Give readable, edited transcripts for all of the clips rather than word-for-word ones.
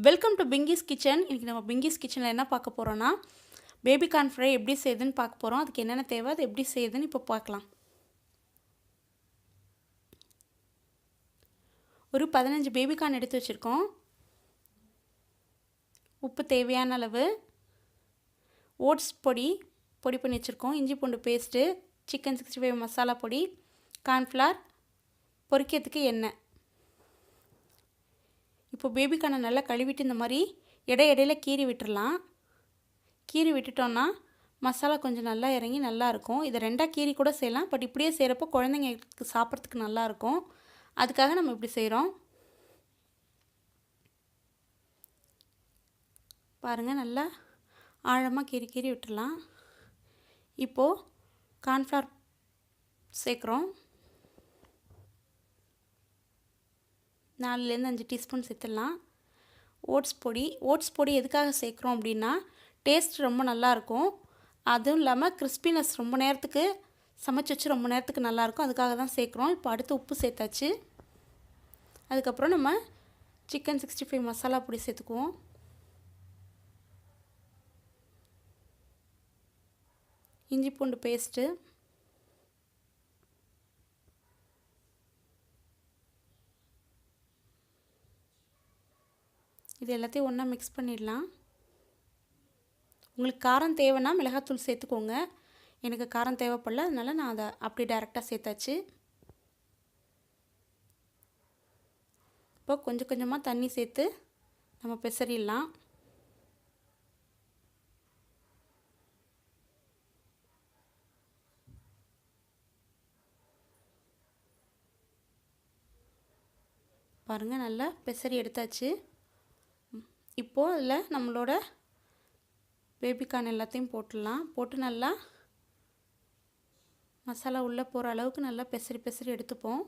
Welcome to Pinky's kitchen. இன்றைக்கி நம்ம பிங்கிஸ் கிச்சனில் என்ன பார்க்க போகிறோன்னா பேபிகார்ன் ஃப்ரை எப்படி செய்யுதுன்னு பார்க்க போகிறோம். அதுக்கு என்னென்ன தேவை, அது எப்படி செய்யுதுன்னு இப்போ பார்க்கலாம். ஒரு 15 பேபிகார்ன் எடுத்து வச்சுருக்கோம். உப்பு தேவையான அளவு, ஓட்ஸ் பொடி பண்ணி வச்சுருக்கோம், இஞ்சி பூண்டு பேஸ்ட்டு, சிக்கன் 65 மசாலா பொடி, கார்ன்ஃப்ளவர், பொரிக்கிறதுக்கு எண்ணெய். இப்போ பேபிக்கான நல்லா கழுவிட்டு இந்த மாதிரி இடையில கீறி விட்டுடலாம். கீறி விட்டுட்டோன்னா மசாலா கொஞ்சம் நல்லா இறங்கி நல்லாயிருக்கும். இதை ரெண்டாக கீறி கூட செய்யலாம், பட் இப்படியே செய்கிறப்போ குழந்தைங்களுக்கு சாப்பிட்றதுக்கு நல்லாயிருக்கும். அதுக்காக நம்ம இப்படி செய்கிறோம். பாருங்கள், நல்லா ஆழமாக கீறி விட்டுடலாம். இப்போது கார்ன்ஃப்ளவர் சேர்க்குறோம். 4லேருந்து 5 டீஸ்பூன் சேர்த்துடலாம். ஓட்ஸ் பொடி எதுக்காக சேர்க்குறோம் அப்படின்னா டேஸ்ட் ரொம்ப நல்லாயிருக்கும். அதுவும் இல்லாமல் கிறிஸ்பினஸ் ரொம்ப நேரத்துக்கு சமைச்சு வச்சு ரொம்ப நேரத்துக்கு நல்லாயிருக்கும். அதுக்காக தான் சேர்க்குறோம். இப்போ அடுத்து உப்பு சேர்த்தாச்சு. அதுக்கப்புறம் நம்ம சிக்கன் 65 மசாலா பொடி சேர்த்துக்குவோம். இஞ்சி பூண்டு பேஸ்ட்டு, இது எல்லாத்தையும் ஒன்றா மிக்ஸ் பண்ணிடலாம். உங்களுக்கு காரம் தேவைன்னா மிளகாத்தூள் சேர்த்துக்கோங்க. எனக்கு காரம் தேவைப்படல, அதனால் நான் அதை அப்படி டைரெக்டாக சேர்த்தாச்சு. இப்போ கொஞ்சம் கொஞ்சமாக தண்ணி சேர்த்து நம்ம பிசறிடலாம். பாருங்கள், நல்லா பிசறி எடுத்தாச்சு. இப்போது அதில் நம்மளோட பேபிகார்ன் எல்லாத்தையும் போட்டு நல்லா மசாலா உள்ளே போகிற அளவுக்கு நல்லா பிசறி எடுத்துப்போம்.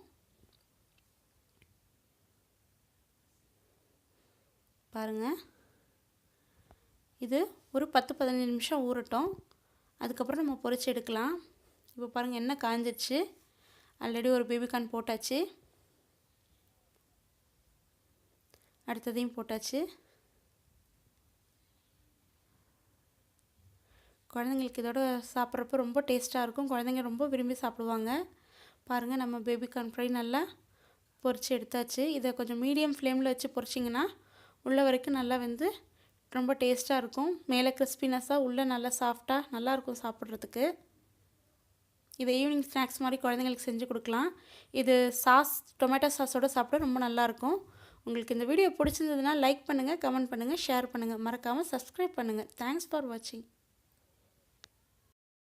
பாருங்கள், இது ஒரு 10-15 நிமிஷம் ஊறட்டும். அதுக்கப்புறம் நம்ம பொரிச்சு எடுக்கலாம். இப்போ பாருங்கள், எண்ணெய் காஞ்சிடுச்சு. ஆல்ரெடி ஒரு பேபிகார்ன் போட்டாச்சு, அடுத்ததையும் போட்டாச்சு. குழந்தைங்களுக்கு இதோட சாப்பிட்றப்ப ரொம்ப டேஸ்ட்டாக இருக்கும். குழந்தைங்க ரொம்ப விரும்பி சாப்பிடுவாங்க. பாருங்கள், நம்ம பேபிகார்ன் ஃப்ரை நல்லா பொரித்து எடுத்தாச்சு. இதை கொஞ்சம் மீடியம் ஃப்ளேமில் வச்சு பொரிச்சிங்கன்னா உள்ளே வரைக்கும் நல்லா வந்து ரொம்ப டேஸ்ட்டாக இருக்கும். மேலே கிறிஸ்பினஸாக, உள்ளே நல்லா சாஃப்டாக நல்லாயிருக்கும் சாப்பிட்றதுக்கு. இதை ஈவினிங் ஸ்நாக்ஸ் மாதிரி குழந்தைங்களுக்கு செஞ்சு கொடுக்கலாம். இது டொமேட்டோ சாஸோடு சாப்பிட ரொம்ப நல்லாயிருக்கும். உங்களுக்கு இந்த வீடியோ பிடிச்சிருந்ததுன்னா லைக் பண்ணுங்கள், கமெண்ட் பண்ணுங்கள், ஷேர் பண்ணுங்கள். மறக்காமல் சப்ஸ்கிரைப் பண்ணுங்கள். தேங்க்ஸ் ஃபார் வாட்சிங்.